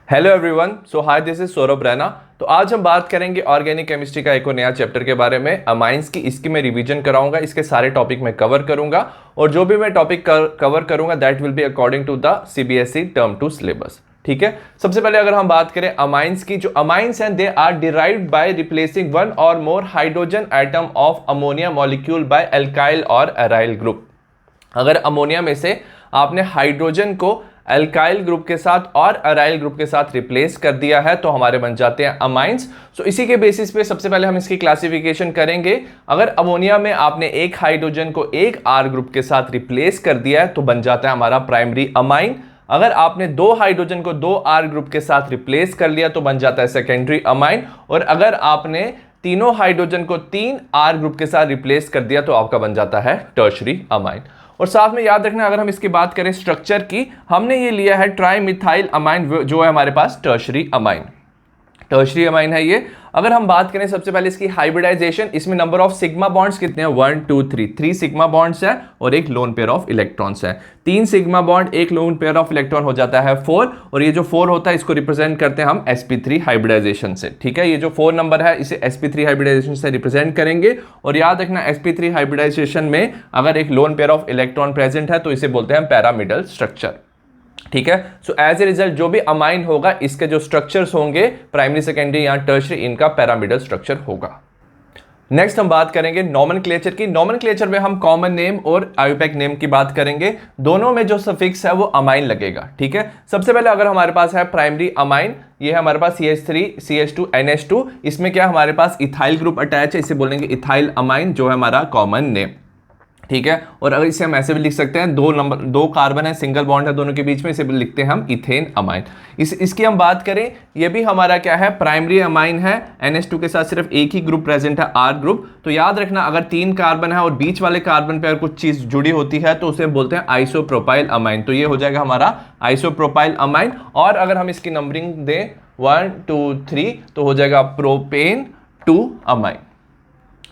Hello everyone, so hi, this is Saurabh Raina. तो आज हम बात करेंगे ऑर्गेनिक केमिस्ट्री का एक और नया चैप्टर के बारे में, अमाइंस की। इसकी मैं रिवीजन कराऊंगा, इसके सारे टॉपिक मैं कवर करूंगा और जो भी मैं टॉपिक कवर करूंगा that will be according to the CBSE term two syllabus. ठीक है, सबसे पहले अगर हम बात करें अमाइंस की, जो अमाइंस हैं they are derived by replacing one or more hydrogen atom of ammonia molecule by alkyl or aryl group. अगर अमोनिया में से आपने हाइड्रोजन को एल्काइल ग्रुप के साथ और अराइल ग्रुप के साथ रिप्लेस कर दिया है तो हमारे बन जाते हैं अमाइंस। सो इसी के बेसिस पे सबसे पहले हम इसकी क्लासिफिकेशन करेंगे। अगर अमोनिया में आपने एक हाइड्रोजन को एक आर ग्रुप के साथ रिप्लेस कर दिया है तो बन जाता है हमारा प्राइमरी अमाइन। अगर आपने दो हाइड्रोजन को दो आर ग्रुप के साथ रिप्लेस कर लिया तो बन जाता है सेकेंडरी अमाइन। और अगर आपने तीनों हाइड्रोजन को तीन आर ग्रुप के साथ रिप्लेस कर दिया तो आपका बन जाता है टर्शरी अमाइन। और साथ में याद रखना, अगर हम इसकी बात करें स्ट्रक्चर की, हमने ये लिया है ट्राइमिथाइल अमाइन, जो है हमारे पास टर्शरी अमाइन। टर्शरी अमाइन है ये। अगर हम बात करें सबसे पहले इसकी हाइब्रिडाइजेशन, इसमें नंबर ऑफ सिग्मा बॉन्ड्स कितने हैं? 1 2 3 3 सिग्मा बॉन्ड्स है और एक लोन पेयर ऑफ इलेक्ट्रॉन्स है। 3 सिग्मा बॉन्ड एक लोन पेयर ऑफ इलेक्ट्रॉन हो जाता है 4, और ये जो 4 होता है इसको रिप्रेजेंट करते हैं हम sp3 हाइब्रिडाइजेशन से। ठीक है, ये जो 4 नंबर है इसे sp3 हाइब्रिडाइजेशन से रिप्रेजेंट करेंगे। और याद रखना sp3 हाइब्रिडाइजेशन में अगर एक lone pair of electron present है तो इसे बोलते हैं पैरामिडल स्ट्रक्चर। ठीक है, सो एज ए रिजल्ट जो भी अमाइन होगा इसके जो स्ट्रक्चर्स होंगे प्राइमरी, सेकेंडरी या टर्शरी, इनका पैरामिडल स्ट्रक्चर होगा। नेक्स्ट हम बात करेंगे नॉमेनक्लेचर की। नॉमेनक्लेचर में हम कॉमन नेम और आयुपैक नेम की बात करेंगे। दोनों में जो सफिक्स है वो अमाइन लगेगा। ठीक है, सबसे पहले अगर हमारे पास है प्राइमरी अमाइन, ये है हमारे पास CH3 CH2 NH2, इसमें क्या हमारे पास इथाइल ग्रुप अटैच है, इसे बोलेंगे इथाइल अमाइन, जो है हमारा कॉमन नेम। ठीक है, और अगर इसे हम ऐसे भी लिख सकते हैं, दो कार्बन है, सिंगल बॉन्ड है दोनों के बीच में, इसे भी लिखते हैं हम इथेन अमाइन। इसकी हम बात करें, ये भी हमारा क्या है, प्राइमरी अमाइन है। NH2 के साथ सिर्फ एक ही ग्रुप प्रेजेंट है, R ग्रुप। तो याद रखना, अगर 3 कार्बन है और बीच वाले कार्बन पे अगर कुछ चीज जुड़ी होती है तो उसे बोलते हैं आइसोप्रोपाइल अमाइन। तो ये हो जाएगा हमारा आइसोप्रोपाइल अमाइन। और अगर हम इसकी नंबरिंग दें 1 2 3 तो हो जाएगा प्रोपेन 2 अमाइन।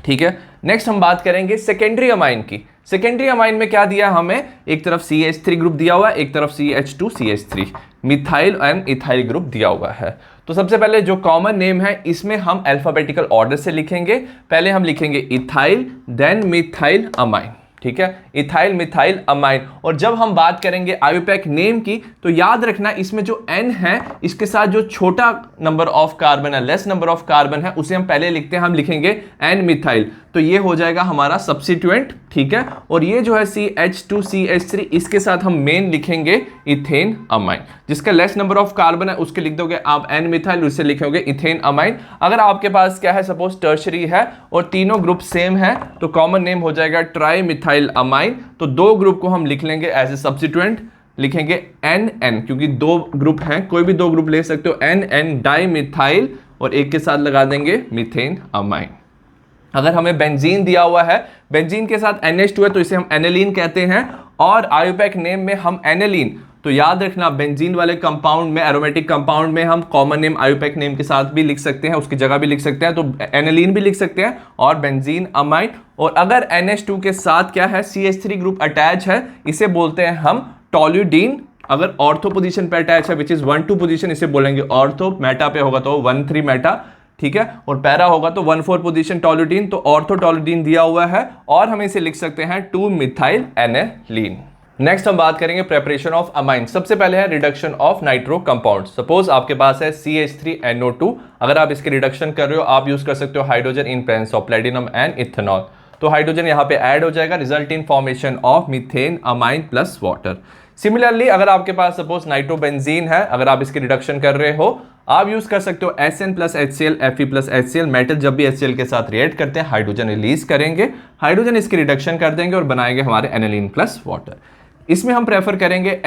ठीक है, नेक्स्ट हम बात करेंगे सेकेंडरी अमाइन की। सेकेंडरी अमाइन में क्या दिया हमें, एक तरफ CH3 ग्रुप दिया हुआ है, एक तरफ CH2 CH3, methyl and ethyl group दिया हुआ है। तो सबसे पहले जो कॉमन नेम है इसमें हम अल्फाबेटिकल ऑर्डर से लिखेंगे। पहले हम लिखेंगे इथाइल, देन मिथाइल अमाइन। ठीक है, इथाइल मिथाइल अमाइन। और जब हम बात करेंगे आयुपैक नेम की तो याद रखना, इसमें जो N है इसके साथ जो छोटा नंबर ऑफ कार्बन है, लेस नंबर ऑफ कार्बन है, उसे हम पहले लिखते हैं, हम लिखेंगे N मिथाइल। तो ये हो जाएगा हमारा सब्स्टिट्यूएंट। ठीक है, और ये जो है CH2 CH3, इसके साथ हम मेन लिखेंगे इथेन अमाइन। जिसका लेस नंबर ऑफ कार्बन है उसके लिख दोगे आप N मिथाइल, उससे लिखोगे इथेन अमाइन। अगर आपके पास क्या है, सपोज टर्शरी है और तीनों ग्रुप सेम है तो कॉमन नेम हो जाएगा ट्राई मिथाइल अमाइन। तो दो ग्रुप को हम लिख लेंगे एज ए सब्स्टिट्यूएंट, लिखेंगे NN, क्योंकि दो ग्रुप हैं, कोई भी दो ग्रुप ले सकते हो, NN डाई मिथाइल, और एक के साथ लगा देंगे मीथेन अमाइन। अगर हमें बेंजीन दिया हुआ है, बेंजीन के साथ NH2 है तो इसे हम एनेलीन कहते हैं। और आयुपैक नेम में हम एनेलीन, तो याद रखना बेंजीन वाले कंपाउंड में, एरोमेटिक कंपाउंड में हम कॉमन नेम आयुपैक नेम के साथ भी लिख सकते हैं, उसकी जगह भी लिख सकते हैं, तो एनेलीन भी लिख सकते हैं और बेंजीन अमाइन। और अगर NH2 के साथ क्या है, CH3 ग्रुप अटैच है, इसे बोलते हैं हम टोल्यूडीन। अगर ऑर्थो पोजीशन पे अटैच है विच इज 1 2 पोजीशन, इसे बोलेंगे ऑर्थो। मेटा पे होगा तो 1 3 मेटा। ठीक है, और पैरा होगा तो 1 4 पोजीशन टोल्यूडीन, तो ऑर्थो टोल्यूडीन दिया हुआ है और हम इसे लिख सकते हैं 2 मिथाइल एनेलीन। नेक्स्ट हम बात करेंगे प्रेपरेशन ऑफ अमाइन। सबसे पहले है reduction of nitro compound. Suppose आपके पास है CH3NO2, अगर आप इसकी रिडक्शन कर रहे हो आप यूज कर सकते हो hydrogen in presence of platinum and ethanol. तो हाइड्रोजन यहाँ पे ऐड हो जाएगा, result in formation of methane amine plus water. Similarly अगर आपके पास सपोज नाइट्रोबेंजीन है, अगर आप इसकी रिडक्शन कर रहे हो आप यूज कर सकते हो SN plus HCl Fe plus HCl। Metal जब भी HCl के साथ रिएक्ट करते हैं हाइड्रोजन रिलीज करेंगे, हाइड्रोजन इसकी रिडक्शन कर देंगे और बनाएंगे हमारे एनिलीन प्लस वाटर। इसमें हम प्रेफर करेंगे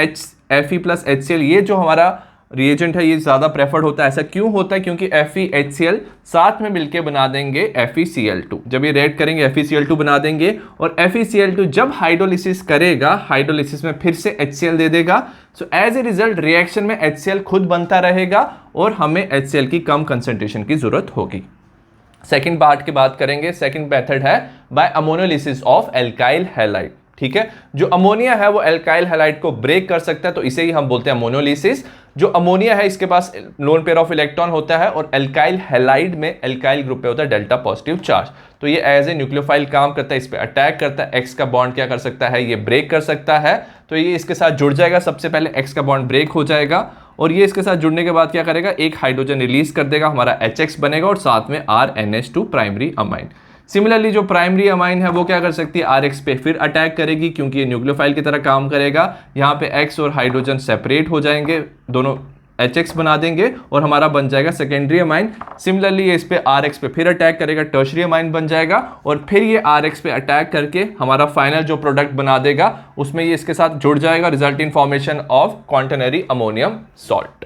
Fe प्लस HCl। ये जो हमारा रिएजेंट है ये ज्यादा प्रेफर्ड होता है। ऐसा क्यों होता है, क्योंकि FeHCl साथ में मिलके बना देंगे FeCl2। जब ये रिएक्ट करेंगे FeCl2 बना देंगे, और FeCl2 जब हाइड्रोलिसिस करेगा, हाइड्रोलिसिस में फिर से HCl दे देगा। So as a result reaction में HCl खुद बनता रहेगा और हमें HCl की कम कंसेंट्रेशन की जरूरत होगी। सेकेंड पार्ट की बात करेंगे, सेकेंड मेथड है by ammonolysis of alkyl halide. ठीक है। जो अमोनिया है वो एल्काइल हैलाइड को ब्रेक कर सकता है, तो इसे ही हम बोलते हैं अमोनियोलिसिस। जो अमोनिया है इसके पास लोन पेयर ऑफ इलेक्ट्रॉन होता है और एल्काइल हैलाइड में एल्काइल ग्रुप पे होता है डेल्टा पॉजिटिव चार्ज, तो ये एज ए न्यूक्लियोफाइल काम करता है, इस पे अटैक करता है, एक्स का बॉन्ड क्या कर सकता है, ये ब्रेक कर सकता है। तो ये इसके साथ जुड़ जाएगा, सबसे पहले एक्स का बॉन्ड ब्रेक हो जाएगा और ये इसके साथ जुड़ने के बाद क्या करेगा, एक हाइड्रोजन रिलीज कर देगा, हमारा HX बनेगा और साथ में RNH2 प्राइमरी अमाइन। सिमिलरली जो प्राइमरी अमाइन है वो क्या कर सकती है, RX पे फिर अटैक करेगी क्योंकि ये न्यूक्लियोफाइल की तरह काम करेगा। यहाँ पे X और हाइड्रोजन सेपरेट हो जाएंगे, दोनों HX बना देंगे और हमारा बन जाएगा सेकेंडरी अमाइन। सिमिलरली ये इस पे RX पे फिर अटैक करेगा, टर्शरी अमाइन बन जाएगा और फिर ये RX पे अटैक करके हमारा फाइनल जो प्रोडक्ट बना देगा उसमें ये इसके साथ जुड़ जाएगा, result in formation of quaternary ammonium salt.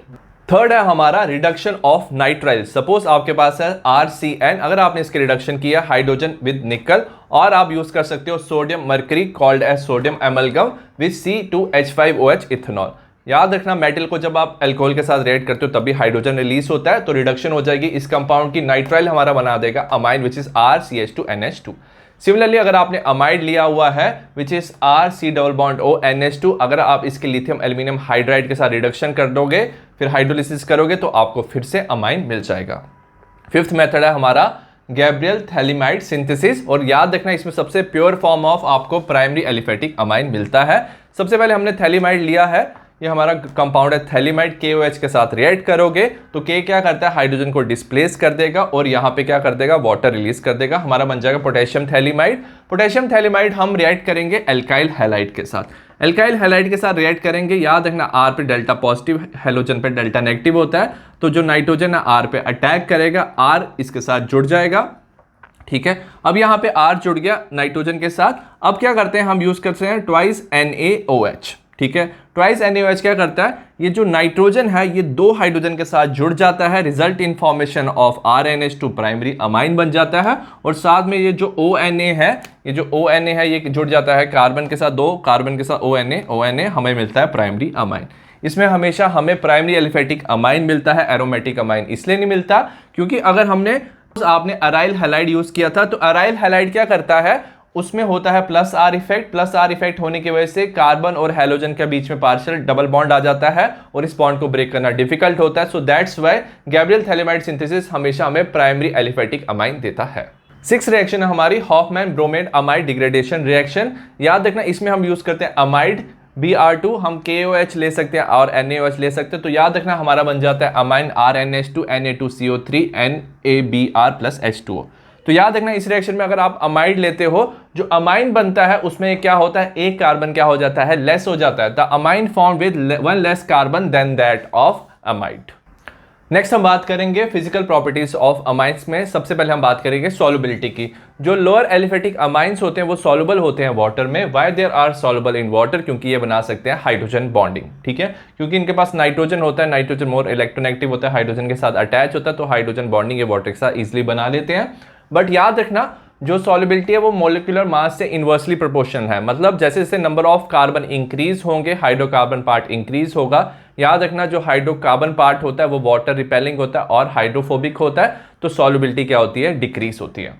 Third है हमारा रिडक्शन ऑफ नाइट्राइल। सपोज आपके पास है RCN, अगर आपने इसके रिडक्शन किया हाइड्रोजन विद निकल, और आप यूज कर सकते हो sodium mercury called as sodium amalgam with C2H5OH ethanol. याद रखना मेटल को जब आप अल्कोहल के साथ रिएक्ट करते हो तभी हाइड्रोजन रिलीज होता है, तो रिडक्शन हो जाएगी इस कंपाउंड की, नाइट्राइल हमारा बना देगा amine which is RCH2NH2। Similarly अगर आपने अमाइड लिया हुआ है विच इज RC≡ONH2, अगर आप इसके लिथियम एल्यूमिनियम हाइड्राइड के साथ रिडक्शन कर दोगे फिर हाइड्रोलिसिस करोगे तो आपको फिर से अमाइन मिल जाएगा। फिफ्थ मेथड है हमारा गैब्रियल थैलीमाइड सिंथेसिस, और याद रखना इसमें सबसे प्योर फॉर्म ऑफ आपको प्राइमरी एलिफेटिक अमाइन मिलता है। सबसे पहले हमने थैलीमाइड लिया है, ये हमारा कंपाउंड है थैलीमाइड, KOH के साथ रिएक्ट करोगे तो K क्या करता है, हाइड्रोजन को डिस्प्लेस कर देगा और यहाँ पे क्या कर देगा, वाटर रिलीज कर देगा, हमारा बन जाएगा पोटेशियम थैलीमाइड। पोटेशियम थैलीमाइड हम रिएक्ट करेंगे एल्काइल हैलाइड के साथ, एल्काइल हैलाइड के साथ रिएक्ट करेंगे। याद रखना R पे डेल्टा पॉजिटिव, हैलोजन पे डेल्टा नेगेटिव होता है, तो जो नाइट्रोजन है R पे अटैक करेगा, R इसके साथ जुड़ जाएगा, ठीक है। अब यहाँ पे R जुड़ गया नाइट्रोजन के साथ, अब क्या करते हैं हम यूज करते हैं ट्वाइस NaOH, ठीक है। ट्वाइस NaOH क्या करता है, ये जो नाइट्रोजन है ये दो हाइड्रोजन के साथ जुड़ जाता है, result in formation of RNH2 primary amine बन जाता है, और साथ में ये जो ONA है, ये जो ONA है ये जुड़ जाता है कार्बन के साथ, दो कार्बन के साथ ONA हमें मिलता है प्राइमरी अमाइन। इसमें हमेशा हमें प्राइमरी एलिफेटिक अमाइन मिलता है, एरोमेटिक अमाइन इसलिए नहीं मिलता क्योंकि अगर आपने अराइल हैलाइड यूज किया था तो अराइल हैलाइड क्या करता है, उसमें होता है plus R effect, plus R effect होने की वजह से कार्बन और हैलोजन के बीच में पार्शियल डबल बॉन्ड आ जाता है और इस बॉन्ड को ब्रेक करना डिफिकल्ट होता है। So that's why Gabriel phthalimide synthesis हमेशा हमें प्राइमरी एलिफेटिक अमाइन देता है। सिक्स रिएक्शन है हमारी Hoffmann bromide amide degradation reaction. याद रखना इसमें हम यूज करते हैं अमाइड Br2, हम KOH ले सकते हैं और NaOH ले सकते हैं, तो याद रखना हमारा बन जाता है amine RNH2 Na2CO3 NaBr plus H2O। तो याद रखना इस रिएक्शन में अगर आप अमाइड लेते हो, जो अमाइन बनता है उसमें क्या होता है, एक कार्बन क्या हो जाता है, लेस हो जाता है, the amine form with one less carbon than that of amide. Next हम बात करेंगे फिजिकल प्रॉपर्टीज ऑफ अमाइंस में। सबसे पहले हम बात करेंगे सॉल्युबिलिटी की। जो लोअर एलिफेटिक अमाइंस होते हैं वो सॉल्युबल होते हैं वाटर में। Why there are soluble in water, क्योंकि ये बना सकते हैं हाइड्रोजन बॉन्डिंग, ठीक है, क्योंकि इनके पास नाइट्रोजन होता है, नाइट्रोजन मोर इलेक्ट्रोनेगेटिव होता है, हाइड्रोजन के साथ अटैच होता है, तो हाइड्रोजन बॉन्डिंग ये वाटर के साथ इजिली बना लेते हैं। बट याद रखना जो सॉल्युबिलिटी है वो मॉलिक्यूलर मास से इनवर्सली प्रोपोर्शनल है, मतलब जैसे जैसे नंबर ऑफ कार्बन इंक्रीज होंगे हाइड्रोकार्बन पार्ट इंक्रीज होगा। याद रखना जो हाइड्रोकार्बन पार्ट होता है वो वाटर रिपेलिंग होता है और हाइड्रोफोबिक होता है, तो सॉल्युबिलिटी क्या होती है, डिक्रीज होती है।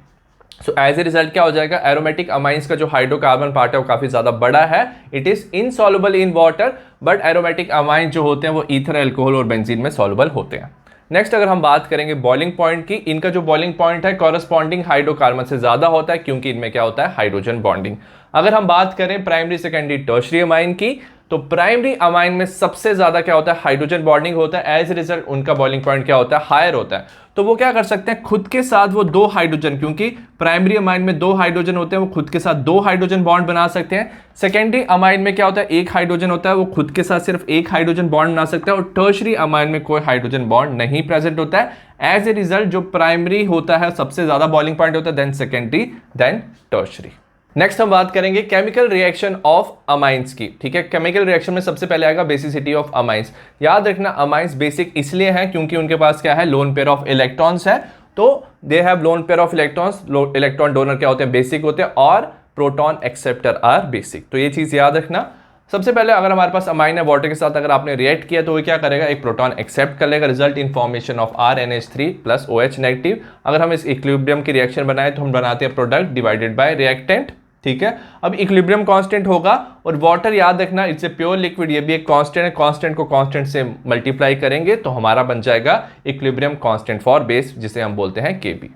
सो एज ए रिजल्ट क्या हो जाएगा, एरोमेटिक अमाइंस का जो हाइड्रोकार्बन पार्ट है वो काफी ज्यादा बड़ा है, it is insoluble in water, but aromatic amine जो होते हैं वो ईथर, अल्कोहल और बेंजीन में सॉल्युबल होते हैं। नेक्स्ट अगर हम बात करेंगे बॉइलिंग पॉइंट की, इनका जो बॉइलिंग पॉइंट है कॉरस्पॉन्डिंग हाइड्रोकार्बन से ज्यादा होता है क्योंकि इनमें क्या होता है, हाइड्रोजन बॉन्डिंग। अगर हम बात करें प्राइमरी सेकेंडरी टर्शरी अमाइन की, तो प्राइमरी अमाइन में सबसे ज्यादा क्या होता है, हाइड्रोजन बॉन्डिंग होता है, एज ए रिजल्ट उनका बॉइलिंग पॉइंट क्या होता है, हायर होता है। तो वो क्या कर सकते हैं, खुद के साथ वो दो हाइड्रोजन, क्योंकि प्राइमरी अमाइन में दो हाइड्रोजन होते हैं, वो खुद के साथ दो हाइड्रोजन बॉन्ड बना सकते हैं। सेकेंडरी अमाइन में क्या होता है, एक हाइड्रोजन होता है, वो खुद के साथ सिर्फ एक हाइड्रोजन बॉन्ड बना सकता है, और टर्शरी अमाइन में कोई हाइड्रोजन बॉन्ड नहीं प्रेजेंट होता है। एज ए रिजल्ट जो प्राइमरी होता है सबसे ज्यादा बॉइलिंग पॉइंट होता है, then secondary, then tertiary. Next हम बात करेंगे केमिकल रिएक्शन ऑफ अमाइंस की, ठीक है। केमिकल रिएक्शन में सबसे पहले आएगा बेसिसिटी ऑफ अमाइंस। याद रखना अमाइंस बेसिक इसलिए हैं क्योंकि उनके पास क्या है, लोन पेयर ऑफ इलेक्ट्रॉन्स है, तो they have lone pair of electrons. Electron donor क्या होते हैं, बेसिक होते हैं, और प्रोटॉन एक्सेप्टर आर बेसिक। तो ये चीज याद रखना। सबसे पहले अगर हमारे पास अमाइन है, वाटर के साथ अगर आपने रिएक्ट किया तो वो क्या करेगा, एक प्रोटॉन एक्सेप्ट कर लेगा, result in formation of RNH3 plus OH negative. अगर हम इस इक्विलिब्रियम की रिएक्शन बनाए तो हम बनाते हैं प्रोडक्ट डिवाइडेड बाय रिएक्टेंट, ठीक है। अब इक्विलिब्रियम कांस्टेंट होगा और वाटर याद रखना इट्स ए प्योर लिक्विड, ये भी एक कांस्टेंट है, कांस्टेंट को कांस्टेंट से मल्टीप्लाई करेंगे तो हमारा बन जाएगा इक्विलिब्रियम कांस्टेंट फॉर बेस, जिसे हम बोलते हैं Kb,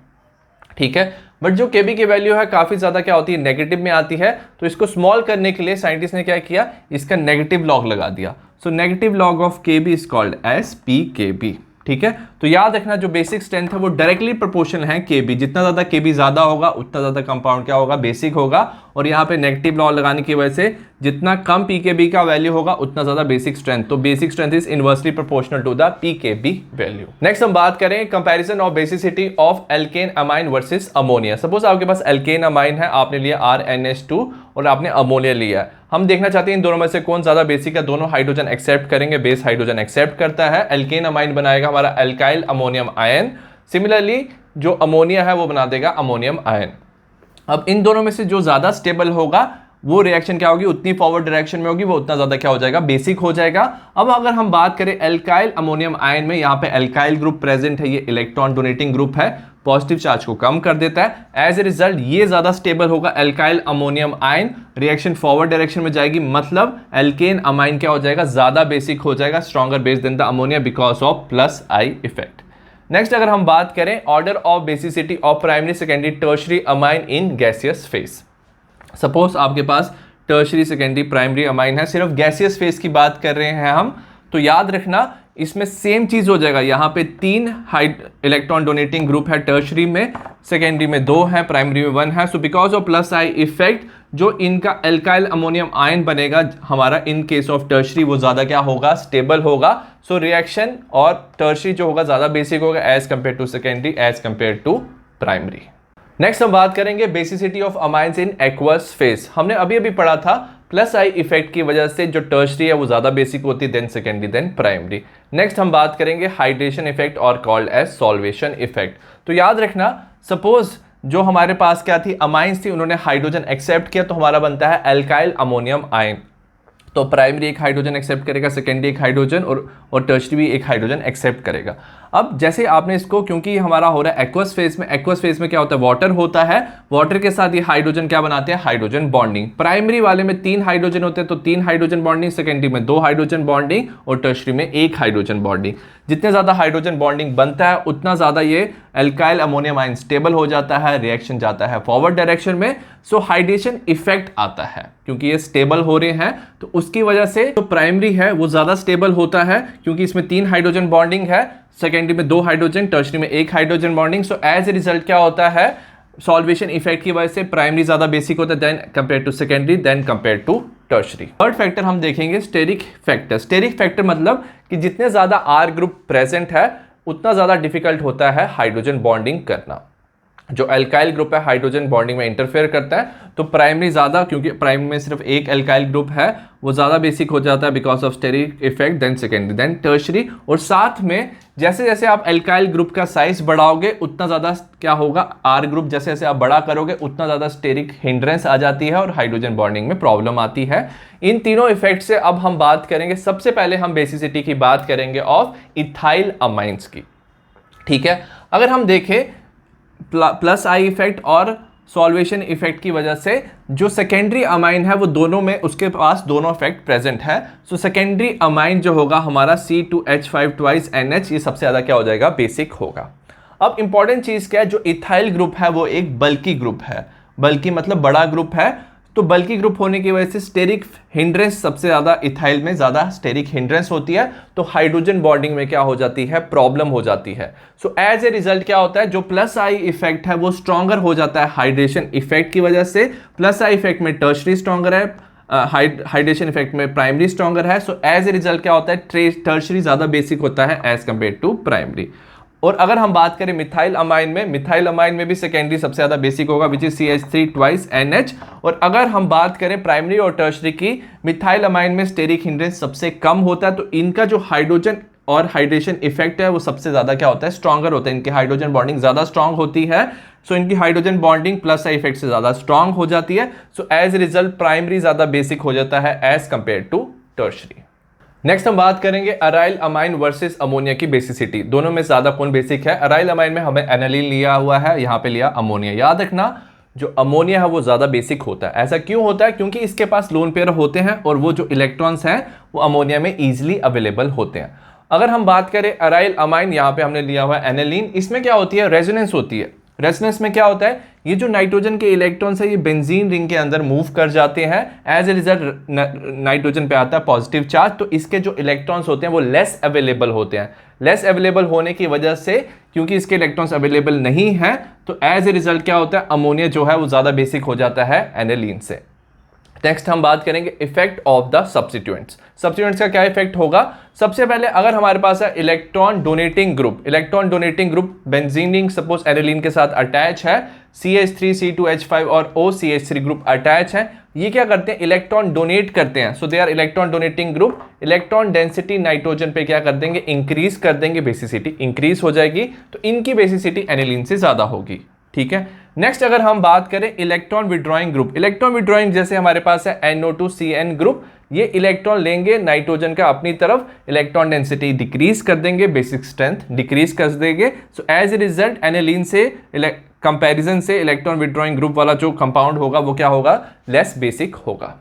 ठीक है। बट जो Kb की वैल्यू है काफी ज्यादा क्या होती है, नेगेटिव में आती है, तो इसको स्मॉल करने के लिए साइंटिस्ट ने क्या किया, इसका नेगेटिव लॉग लगा दिया। So negative log of Kb is called as Pkb, ठीक है। तो याद रखना जो बेसिक स्ट्रेंथ है वो डायरेक्टली प्रोपोर्शनल है Kb, जितना ज्यादा Kb ज्यादा होगा उतना ज्यादा कंपाउंड क्या होगा, बेसिक होगा। और यहाँ पे नेगेटिव लॉ लगाने की वजह से जितना कम Pkb का वैल्यू होगा उतना ज्यादा बेसिक स्ट्रेंथ, तो basic strength is inversely proportional to the Pkb value. Next हम बात करें comparison of basicity of alkane amine versus ammonia. Suppose आपके पास एल्केन अमाइन है, आपने लिया RNH2 और आपने अमोनिया लिया है। हम देखना चाहते हैं इन दोनों में से कौन ज्यादा बेसिक है, दोनों हाइड्रोजन एक्सेप्ट करेंगे, बेस हाइड्रोजन एक्सेप्ट करता है। एल्केन अमाइन बनाएगा हमारा एल्काइल अमोनियम आयन, सिमिलरली जो अमोनिया है वो बना देगा अमोनियम आयन। अब इन दोनों में से जो ज्यादा स्टेबल होगा वो रिएक्शन क्या होगी, उतनी फॉरवर्ड डायरेक्शन में होगी, वो उतना ज्यादा क्या हो जाएगा, बेसिक हो जाएगा। अब अगर हम बात करें एल्काइल अमोनियम आयन में, यहाँ पे एल्काइल ग्रुप प्रेजेंट है, ये इलेक्ट्रॉन डोनेटिंग ग्रुप है, पॉजिटिव चार्ज को कम कर देता है। एज ए रिजल्ट ये ज्यादा स्टेबल होगा alkyl ammonium ion, reaction forward direction में जाएगी, मतलब एल्केन अमाइन क्या हो जाएगा, ज्यादा बेसिक हो जाएगा, stronger base than the ammonia because of plus I effect. Next अगर हम बात करें order of basicity of primary secondary tertiary amine in gaseous phase. Suppose आपके पास टर्शरी सेकेंडरी प्राइमरी अमाइन है, सिर्फ गैसियस फेज की बात कर रहे हैं हम, तो याद रखना इसमें सेम चीज हो जाएगा। यहाँ पे 3 इलेक्ट्रॉन डोनेटिंग ग्रुप है टर्शरी में, सेकेंडरी में 2 है, प्राइमरी में 1 है। So because of plus I effect जो इनका एल्काइल अमोनियम आयन बनेगा हमारा इन केस ऑफ टर्शरी वो ज्यादा क्या होगा, स्टेबल होगा। सो रिएक्शन और टर्शरी जो होगा ज्यादा बेसिक होगा as compare to secondary, as compare to primary. Next हम बात करेंगे basicity of amines in aqueous phase. हमने अभी अभी पढ़ा था प्लस आई इफेक्ट की वजह से जो टर्शरी है वो ज्यादा बेसिक होती है then secondary than primary. Next हम बात करेंगे हाइड्रेशन इफेक्ट और कॉल्ड एज सॉल्वेशन इफेक्ट। तो याद रखना सपोज जो हमारे पास क्या थी, अमाइंस थी, उन्होंने हाइड्रोजन एक्सेप्ट किया तो हमारा बनता है एल्काइल अमोनियम आयन। तो प्राइमरी एक हाइड्रोजन एक्सेप्ट करेगा, सेकेंडरी एक हाइड्रोजन और टर्शरी भी एक हाइड्रोजन एक्सेप्ट करेगा। अब जैसे आपने इसको, क्योंकि हमारा हो रहा है एक्वस फेज में, एक्वस फेज में क्या होता है, वाटर होता है, वाटर के साथ ये हाइड्रोजन क्या बनाते हैं, हाइड्रोजन बॉन्डिंग। प्राइमरी वाले में 3 हाइड्रोजन होते हैं तो 3 हाइड्रोजन बॉन्डिंग, सेकेंडरी में 2 हाइड्रोजन बॉन्डिंग और टर्शरी में 1 हाइड्रोजन बॉन्डिंग। जितने ज्यादा हाइड्रोजन बॉन्डिंग बनता है उतना ज्यादा ये एल्काइल अमोनियम आयन स्टेबल हो जाता है, रिएक्शन जाता है फॉरवर्ड डायरेक्शन में। सो हाइड्रेशन इफेक्ट आता है क्योंकि ये स्टेबल हो रहे हैं, तो उसकी वजह से जो प्राइमरी है वो ज्यादा स्टेबल होता है क्योंकि इसमें 3 हाइड्रोजन बॉन्डिंग है, सेकेंडरी में 2 हाइड्रोजन, टर्शरी में 1 hydrogen bonding. So as a result क्या होता है, सॉल्वेशन इफेक्ट की वजह से प्राइमरी ज्यादा बेसिक होता है than compare to secondary than compare to tertiary. Third factor हम देखेंगे स्टेरिक फैक्टर। स्टेरिक फैक्टर मतलब कि जितने ज्यादा आर ग्रुप प्रेजेंट है उतना ज्यादा डिफिकल्ट होता है हाइड्रोजन बॉन्डिंग करना। जो अल्काइल ग्रुप है हाइड्रोजन बॉन्डिंग में इंटरफेयर करता है, तो प्राइमरी ज्यादा, क्योंकि प्राइमरी में सिर्फ एक अल्काइल ग्रुप है, वो ज्यादा बेसिक हो जाता है because of steric effect than secondary then tertiary. और साथ में जैसे जैसे आप अल्काइल ग्रुप का साइज बढ़ाओगे उतना ज्यादा क्या होगा, आर ग्रुप जैसे जैसे आप बड़ा करोगे उतना ज्यादा स्टेरिक हिंड्रेंस आ जाती है और हाइड्रोजन बॉन्डिंग में प्रॉब्लम आती है। इन तीनों इफेक्ट से अब हम बात करेंगे, सबसे पहले हम बेसिसिटी की बात करेंगे ऑफ इथाइल अमाइंस की। ठीक है, अगर हम देखें प्लस आई इफेक्ट और सॉल्वेशन इफेक्ट की वजह से जो सेकेंडरी अमाइन है वो दोनों में उसके पास दोनों इफेक्ट प्रेजेंट है। सो सेकेंडरी अमाइन जो होगा हमारा C2H5 ट्वाइस NH, ये सबसे ज्यादा क्या हो जाएगा, बेसिक होगा। अब इंपॉर्टेंट चीज क्या है, जो इथाइल ग्रुप है वो एक बल्की ग्रुप है, बल्की मतलब बड़ा ग्रुप है। तो बल्की ग्रुप होने की वजह से स्टेरिक हिंड्रेंस सबसे ज्यादा इथाइल में ज्यादा स्टेरिक हिंड्रेंस होती है, तो हाइड्रोजन बॉन्डिंग में क्या हो जाती है, प्रॉब्लम हो जाती है। सो एज ए रिजल्ट क्या होता है, जो प्लस आई इफेक्ट है वो स्ट्रॉन्गर हो जाता है हाइड्रेशन इफेक्ट की वजह से। प्लस आई इफेक्ट में टर्शरी स्ट्रॉन्गर है, हाइड्रेशन इफेक्ट में प्राइमरी स्ट्रॉन्गर है। सो एज ए रिजल्ट क्या होता है, टर्शरी ज्यादा बेसिक होता है एज कंपेयर टू प्राइमरी। और अगर हम बात करें मिथाइल अमाइन में, मिथाइल अमाइन में भी सेकेंडरी सबसे ज्यादा बेसिक होगा which is CH3 twice NH। और अगर हम बात करें प्राइमरी और टर्शरी की, मिथाइल अमाइन में स्टेरिक हिंड्रेंस सबसे कम होता है, तो इनका जो हाइड्रोजन और हाइड्रेशन इफेक्ट है वो सबसे ज्यादा क्या होता है, स्ट्रॉन्गर होता है। इनकी हाइड्रोजन बॉन्डिंग ज्यादा स्ट्रॉन्ग होती है, सो इनकी hydrogen bonding plus I effect से ज्यादा स्ट्रॉन्ग हो जाती है। So as a result primary ज्यादा बेसिक हो जाता है as compare to tertiary. Next हम बात करेंगे अराइल अमाइन वर्सेस अमोनिया की बेसिसिटी। दोनों में ज्यादा कौन बेसिक है, अराइल अमाइन में हमें एनालिन लिया हुआ है, यहाँ पे लिया अमोनिया। याद रखना जो अमोनिया है वो ज़्यादा बेसिक होता है। ऐसा क्यों होता है? क्योंकि इसके पास लोन पेयर होते हैं और वो जो इलेक्ट्रॉन्स हैं वो अमोनिया में ईजिली अवेलेबल होते हैं। अगर हम बात करें अराइल अमाइन, यहाँ पे हमने लिया हुआ है एनिलीन, इसमें क्या होती है? रेजोनेंस होती है। रेजोनेंस में क्या होता है? ये जो नाइट्रोजन के इलेक्ट्रॉन्स है ये बेंजीन रिंग के अंदर मूव कर जाते हैं। एज ए रिजल्ट नाइट्रोजन पे आता है पॉजिटिव चार्ज, तो इसके जो इलेक्ट्रॉन्स होते हैं वो लेस अवेलेबल होते हैं। लेस अवेलेबल होने की वजह से, क्योंकि इसके इलेक्ट्रॉन्स अवेलेबल नहीं है, तो एज ए रिजल्ट क्या होता है? अमोनिया जो है वो ज़्यादा बेसिक हो जाता है एनिलीन से। नेक्स्ट हम बात करेंगे effect of the substituents. Substituents का क्या इफेक्ट होगा? सबसे पहले अगर हमारे पास है electron donating group benzene ring suppose aniline के साथ अटैच है, CH3 C2H5 और OCH3 ग्रुप अटैच है, ये क्या करते हैं? इलेक्ट्रॉन डोनेट करते हैं। So they are electron donating group. Electron density nitrogen पे क्या कर देंगे? इंक्रीज कर देंगे, बेसिसिटी इंक्रीज हो जाएगी, तो इनकी बेसिसिटी एनिलीन से ज्यादा होगी। ठीक है। नेक्स्ट अगर हम बात करें electron withdrawing group, electron withdrawing जैसे हमारे पास है NO2CN ग्रुप, ये इलेक्ट्रॉन लेंगे नाइट्रोजन का अपनी तरफ, इलेक्ट्रॉन डेंसिटी डिक्रीज कर देंगे, बेसिक स्ट्रेंथ डिक्रीज कर देंगे। So as a result aniline से कंपैरिजन से इलेक्ट्रॉन विड्रॉइंग ग्रुप वाला जो कंपाउंड होगा वो क्या होगा? लेस बेसिक होगा।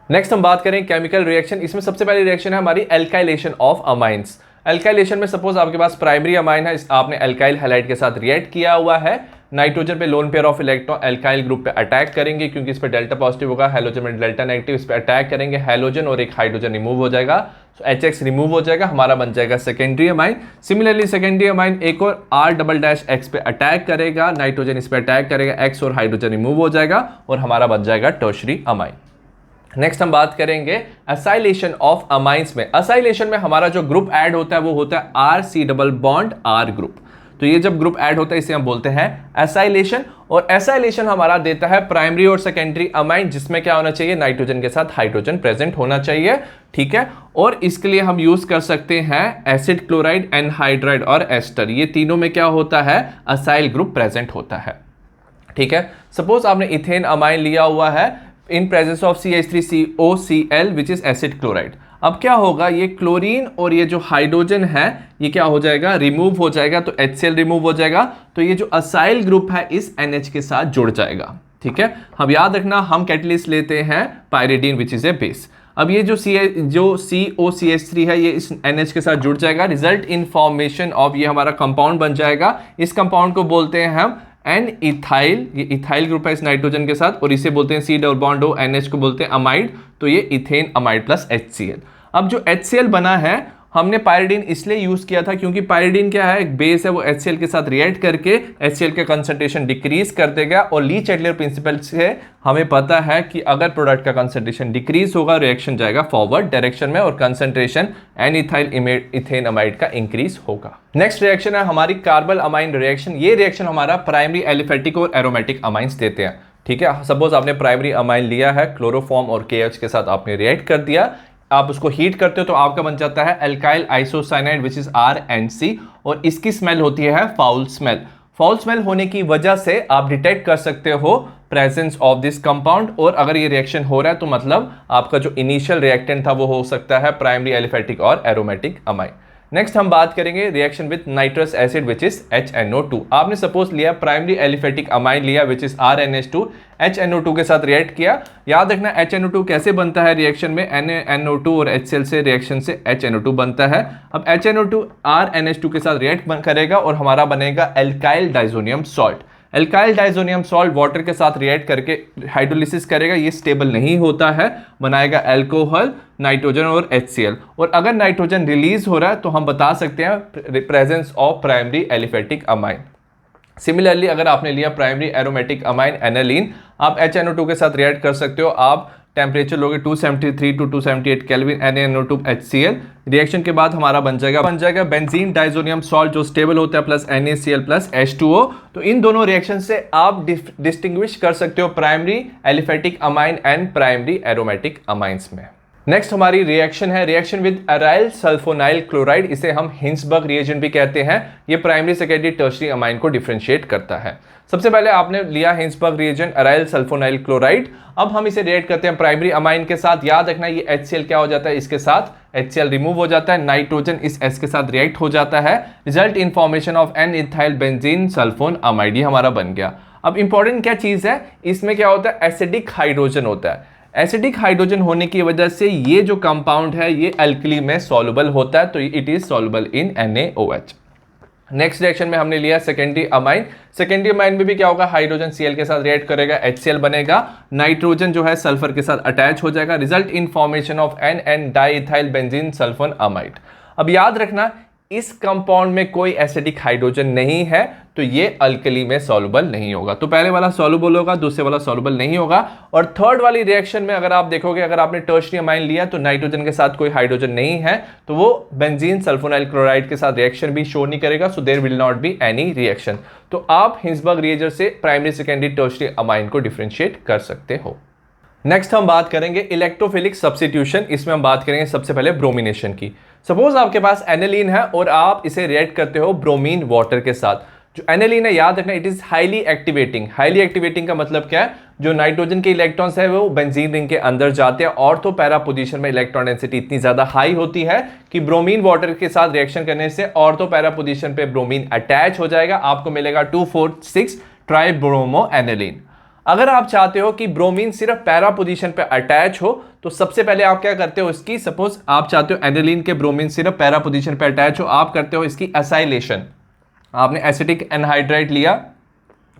नेक्स्ट हम बात करें केमिकल रिएक्शन। इसमें सबसे पहली रिएक्शन है हमारी एल्काइलेशन ऑफ अमाइंस। एल्काइलेशन में सपोज आपके पास प्राइमरी अमाइन है, आपने एल्काइल हैलाइड के साथ रिएक्ट किया हुआ है, नाइट्रोजन पे lone pair of electron alkyl group पे अटैक करेंगे क्योंकि इस पे डेल्टा पॉजिटिव होगा, हैलोजन में डेल्टा नेगेटिव, इस पे अटैक करेंगे, हैलोजन और एक हाइड्रोजन रिमूव हो जाएगा, सो HX रिमूव हो जाएगा, हमारा बन जाएगा secondary amine. Similarly secondary amine एक और R+X पे अटैक करेगा, नाइट्रोजन इस पे अटैक करेगा, X और हाइड्रोजन रिमूव हो जाएगा और हमारा बन जाएगा टर्शरी अमाइन। नेक्स्ट हम बात करेंगे असाइलेशन ऑफ अमाइंस में। असाइलेशन में हमारा जो ग्रुप ऐड होता है वो होता है RC+R ग्रुप। तो ये जब ग्रुप ऐड होता है इसे हम बोलते हैं एसाइलेशन, और एसाइलेशन हमारा देता है प्राइमरी और सेकेंडरी अमाइन, जिसमें क्या होना चाहिए? नाइट्रोजन के साथ हाइड्रोजन प्रेजेंट होना चाहिए। ठीक है। और इसके लिए हम यूज कर सकते हैं एसिड, क्लोराइड, एनहाइड्राइड और एस्टर। ये तीनों में क्या होता है? असाइल ग्रुप प्रेजेंट होता है। ठीक है। सपोज आपने इथेन अमाइन लिया हुआ है in presence of CH3COCl which is acid chloride. अब क्या होगा? ये क्लोरीन और ये जो हाइड्रोजन है ये क्या हो जाएगा? रिमूव हो जाएगा, तो HCl रिमूव हो जाएगा, तो ये जो असाइल ग्रुप है इस NH के साथ जुड़ जाएगा। ठीक है। हम याद रखना हम कैटलिस्ट लेते हैं pyridine which is a base. अब ये जो COCH3 है ये इस NH के साथ जुड़ जाएगा, रिजल्ट इन फॉर्मेशन ऑफ, ये हमारा कंपाउंड बन जाएगा। इस कंपाउंड को बोलते हैं हम एन इथाइल, ये इथाइल ग्रुप है इस नाइट्रोजन के साथ, और इसे बोलते हैं C+O NH को बोलते हैं अमाइड, तो ये इथेन अमाइड प्लस HCl। अब जो HCl बना है हमने पायरिडीन इसलिए यूज किया था क्योंकि पायरिडीन क्या है? एक बेस है, वो HCl के साथ रिएक्ट करके HCl के कंसंट्रेशन डिक्रीज कर देगा, और ली चैडलर प्रिंसिपल से हमें पता है कि अगर प्रोडक्ट का कंसंट्रेशन डिक्रीज होगा रिएक्शन जाएगा फॉरवर्ड डायरेक्शन में और concentration N ethyl ethanamide का इंक्रीज होगा। नेक्स्ट रिएक्शन है हमारी कार्बल अमाइन रिएक्शन। ये रिएक्शन हमारा प्राइमरी एलिफेटिक और एरोमेटिक अमाइंस देते हैं। ठीक है। सपोज आपने प्राइमरी अमाइन लिया है, क्लोरोफॉर्म और KH के साथ आपने रिएक्ट कर दिया, आप उसको हीट करते हो तो आपका बन जाता है alkyl isocyanide which is RNC, और इसकी स्मेल होती है फाउल स्मेल। फाउल स्मेल होने की वजह से आप डिटेक्ट कर सकते हो प्रेजेंस ऑफ दिस कंपाउंड, और अगर ये रिएक्शन हो रहा है तो मतलब आपका जो इनिशियल रिएक्टेंट था वो हो सकता है प्राइमरी एलिफेटिक और एरोमेटिक अमाइन। नेक्स्ट हम बात करेंगे reaction with nitrous acid which is HNO2। आपने सपोज लिया प्राइमरी एलिफेटिक अमाइन लिया विच इज RNH2, HNO2 के साथ रिएक्ट किया। याद रखना HNO2 कैसे बनता है रिएक्शन में? NaNO2 और HCl से रिएक्शन से HNO2 बनता है। अब HNO2 RNH2 के साथ रिएक्ट करेगा और हमारा बनेगा alkyl diazonium salt. Alkyl diazonium salt water के साथ रिएक्ट करके हाइड्रोलिसिस करेगा, ये स्टेबल नहीं होता है, बनाएगा अल्कोहल, नाइट्रोजन और HCl। और अगर नाइट्रोजन रिलीज हो रहा है तो हम बता सकते हैं presence of primary aliphatic amine. Similarly अगर आपने लिया प्राइमरी एरोमेटिक अमाइन एनालीन, आप HNO2 के साथ रिएक्ट कर सकते हो, आप टेम्परेचर लोगे 273 to 278 kelvin, NaNO2 HCl। Reaction के बाद हमारा बन जाएगा बेंजीन डाइजोनियम सॉल्ट जो स्टेबल होता है प्लस NaCl प्लस H2O। तो इन दोनों रिएक्शन से आप डिस्टिंग्विश कर सकते हो primary aliphatic amine and primary aromatic amines में। नेक्स्ट हमारी रिएक्शन है reaction with aryl sulfonyl chloride, इसे हम हिंसबर्ग रिएजेंट भी कहते हैं। ये प्राइमरी सेकेंडरी टर्शरी अमाइन को डिफरेंशिएट करता है। सबसे पहले आपने लिया Hinsberg reagent aryl sulfonyl chloride, अब हम इसे रिएक्ट करते हैं प्राइमरी अमाइन के साथ। याद रखना ये HCl क्या हो जाता है? इसके साथ HCl रिमूव हो जाता है, नाइट्रोजन इस S के साथ रिएक्ट हो जाता है, result in formation of N ethyl benzene sulfonamide, ये हमारा बन गया। अब इंपॉर्टेंट क्या चीज़ है, इसमें क्या होता है, एसिडिक हाइड्रोजन होता है। एसिडिक हाइड्रोजन होने की वजह से ये जो कंपाउंड है ये अल्कली में सॉल्युबल होता है, तो it is soluble in NaOH। Next reaction में हमने लिया सेकेंडरी अमाइन। सेकेंडरी अमाइन में भी क्या होगा, हाइड्रोजन Cl के साथ रिएक्ट करेगा, HCl बनेगा, नाइट्रोजन जो है सल्फर के साथ अटैच हो जाएगा, result in formation of NN diethyl benzene sulphone amide. अब याद रखना इस कंपाउंड में कोई एसिडिक हाइड्रोजन नहीं है, तो ये अल्कली में सॉल्युबल नहीं होगा। तो पहले वाला सॉल्युबल होगा, दूसरे वाला सॉल्युबल नहीं होगा। और थर्ड वाली रिएक्शन में अगर आप देखोगे, अगर आपने टर्शियरी अमाइन लिया तो नाइट्रोजन के साथ कोई हाइड्रोजन नहीं है, तो वो बेंजीन सल्फोनाइल क्लोराइड के साथ रिएक्शन भी शो नहीं करेगा, so there will not be any reaction. तो आप हिंसबर्ग रिएजर से प्राइमरी सेकेंडरी टर्शियरी अमाइन को डिफरेंशिएट कर सकते हो। नेक्स्ट हम बात करेंगे इलेक्ट्रोफिलिक सब्स्टिट्यूशन। इसमें हम बात करेंगे सबसे पहले ब्रोमिनेशन की। सपोज आपके पास एनिलीन है और आप इसे रिएक्ट करते हो ब्रोमीन वाटर के साथ। जो एनिलीन है, याद रखना, it is highly activating. Highly activating का मतलब क्या है, जो नाइट्रोजन के इलेक्ट्रॉन्स है वो बेंजीन रिंग के अंदर जाते हैं, ऑर्थो पैरा पोजीशन में इलेक्ट्रॉन डेंसिटी इतनी ज्यादा हाई होती है कि ब्रोमीन वाटर के साथ रिएक्शन करने से ऑर्थो पैरा पोजीशन पे ब्रोमीन अटैच हो जाएगा, आपको मिलेगा 2,4,6 ट्राइब्रोमो एनिलीन। अगर आप चाहते हो कि ब्रोमीन सिर्फ पैरा पोजीशन पे अटैच हो, तो सबसे पहले आप क्या करते हो इसकी, सपोज आप चाहते हो एनिलीन के ब्रोमीन सिर्फ पैरा पोजीशन पे अटैच हो, आप करते हो इसकी एसाइलेशन। आपने एसिटिक एनहाइड्राइड लिया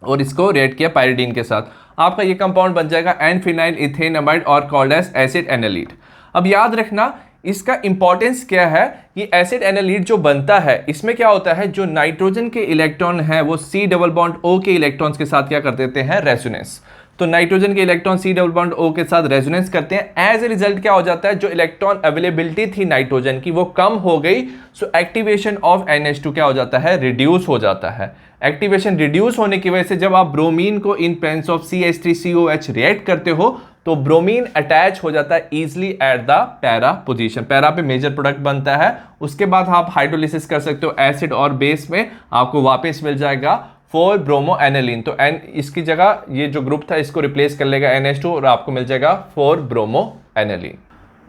और इसको रिएक्ट किया पायरिडीन के साथ, आपका ये कंपाउंड बन जाएगा एन-फिनाइल इथेनामाइड और कॉल्ड एज एसिड एनालीड। अब याद रखना इसका इंपॉर्टेंस क्या है, ये एसिड एनालीड जो बनता है इसमें क्या होता है, जो नाइट्रोजन के इलेक्ट्रॉन है वो C डबल बॉन्ड O के इलेक्ट्रॉन्स के साथ क्या कर देते हैं, रेजोनेंस। तो नाइट्रोजन के electron C double bond O के साथ रेजोनेंस करते हैं। एज ए रिजल्ट क्या हो जाता है, जो इलेक्ट्रॉन अवेलेबिलिटी थी नाइट्रोजन की वो कम हो गई, सो एक्टिवेशन ऑफ NH2 क्या हो जाता है, रिड्यूस हो जाता है। एक्टिवेशन रिड्यूस होने की वजह से जब आप ब्रोमीन को in presence of CH3COH react करते हो तो ब्रोमीन अटैच हो जाता है easily at the para position. Para पे मेजर प्रोडक्ट बनता है, उसके बाद आप हाइड्रोलिसिस कर सकते हो एसिड और बेस में, आपको वापस मिल जाएगा 4 ब्रोमो एनिलीन। तो एन इसकी जगह ये जो ग्रुप था इसको रिप्लेस कर लेगा NH2 और आपको मिल जाएगा 4 ब्रोमो एनिलीन।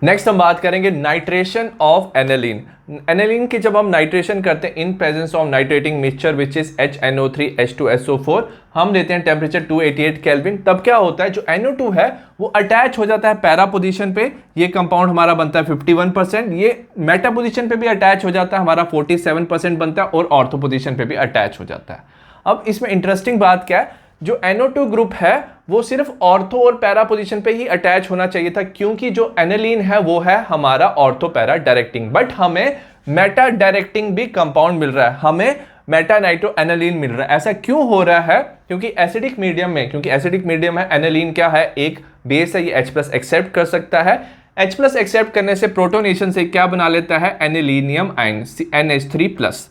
नेक्स्ट हम बात करेंगे नाइट्रेशन ऑफ एनिलीन। एनिलीन की जब हम नाइट्रेशन करते हैं in presence of nitrating mixture which is HNO3H2SO4, हम लेते हैं टेम्परेचर 288 केल्विन, तब क्या होता है, जो NO2 है वो अटैच हो जाता है पैरा पोजीशन पे, ये कंपाउंड हमारा बनता है 51%, ये मेटा पोजीशन पे भी अटैच हो जाता है, हमारा 47% बनता है, और ऑर्थो पोजीशन पे भी अटैच हो जाता है। अब इसमें इंटरेस्टिंग बात क्या है, जो NO2 ग्रुप है वो सिर्फ ऑर्थो और पैरा पोजीशन पे ही अटैच होना चाहिए था, क्योंकि जो एनिलीन है वो है हमारा ऑर्थो पैरा डायरेक्टिंग, बट हमें मेटा डायरेक्टिंग भी कंपाउंड मिल रहा है, हमें मेटा नाइट्रो एनिलीन मिल रहा है। ऐसा क्यों हो रहा है, क्योंकि एसिडिक मीडियम में, क्योंकि एसिडिक मीडियम है, एनिलीन क्या है, एक बेस है, ये H+ एक्सेप्ट कर सकता है। H+ एक्सेप्ट करने से प्रोटोनेशन से क्या बना लेता है, anilinium ion NH3+।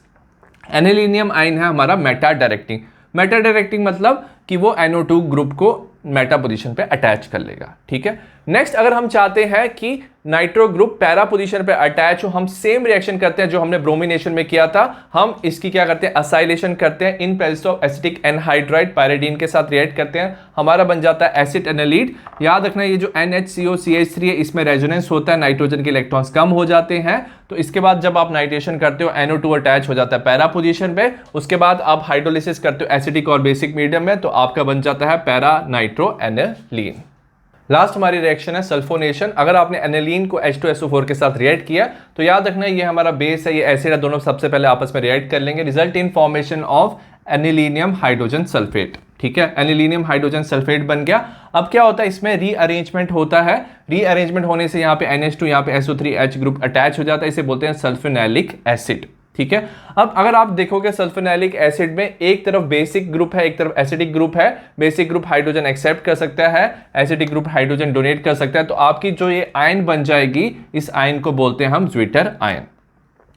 Anilinium ion है हमारा मेटा डायरेक्टिंग। मेटा डायरेक्टिंग मतलब कि वो NO2 ग्रुप को मेटा पोजीशन पे अटैच कर लेगा, ठीक है। नेक्स्ट अगर हम चाहते हैं कि नाइट्रो ग्रुप पैरा पोजीशन पे अटैच हो, हम सेम रिएक्शन करते हैं जो हमने ब्रोमिनेशन में किया था, हम इसकी क्या करते हैं, असाइलेशन करते हैं in presence of acetic anhydride pyridine के साथ रिएक्ट करते हैं, हमारा बन जाता है एसिड एनालीड। याद रखना ये जो NHCOCH3 है इसमें रेजोनेंस होता है, नाइट्रोजन के इलेक्ट्रॉन्स कम हो जाते हैं, तो इसके बाद जब आप नाइट्रेशन करते हो NO2 अटैच हो जाता है पैरा पोजीशन पे, उसके बाद आप हाइड्रोलिसिस करते हो एसिडिक और बेसिक मीडियम में, तो आपका बन जाता है पैरा नाइट्रो एनिलीन। लास्ट हमारी रिएक्शन है सल्फोनेशन। अगर आपने एनिलीन को H2SO4 के साथ रिएक्ट किया तो याद रखना ये हमारा बेस है, ये एसिड है, दोनों सबसे पहले आपस में रिएक्ट कर लेंगे, result in formation of anilinium hydrogen sulphate, ठीक है। एनिलीनियम हाइड्रोजन सल्फेट बन गया। अब क्या होता है, इसमें रीअरेंजमेंट होता है, रीअरेंजमेंट होने से यहाँ पे NH2 यहाँ पे SO3H ग्रुप अटैच हो जाता है, इसे बोलते हैं सल्फोनेलिक एसिड, ठीक है। अब अगर आप देखोगे सल्फोनेलिक एसिड में एक तरफ बेसिक ग्रुप है, एक तरफ एसिडिक ग्रुप है, बेसिक ग्रुप हाइड्रोजन एक्सेप्ट कर सकता है, एसिडिक ग्रुप हाइड्रोजन डोनेट कर सकता है, तो आपकी जो ये आयन बन जाएगी, इस आयन को बोलते हैं हम ज्विटर आयन।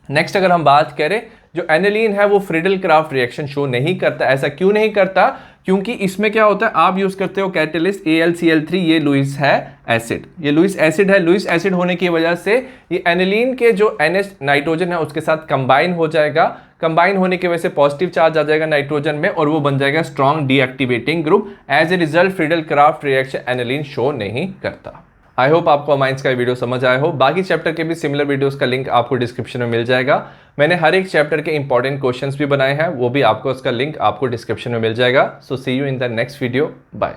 नेक्स्ट अगर हम बात करें, जो एनिलीन है वो फ्रीडल क्राफ्ट रिएक्शन शो नहीं करता। ऐसा क्यों नहीं करता, क्योंकि इसमें क्या होता है, आप यूज करते हो कैटेलिस्ट AlCl3, ये लुईस है एसिड, ये लुईस एसिड है। लुईस एसिड होने की वजह से ये एनिलीन के जो NH नाइट्रोजन है उसके साथ कंबाइन हो जाएगा, कंबाइन होने की वजह से पॉजिटिव चार्ज आ जाएगा नाइट्रोजन में और वो बन जाएगा strong deactivating group. As a result Friedel Crafts reaction aniline show नहीं करता। आई होप आपको अमाइंस का वीडियो समझ आया हो। बाकी चैप्टर के भी सिमिलर वीडियोस का लिंक आपको डिस्क्रिप्शन में मिल जाएगा। मैंने हर एक चैप्टर के इंपॉर्टेंट क्वेश्चंस भी बनाए हैं, वो भी आपको उसका लिंक आपको डिस्क्रिप्शन में मिल जाएगा। So see you in the next video, bye.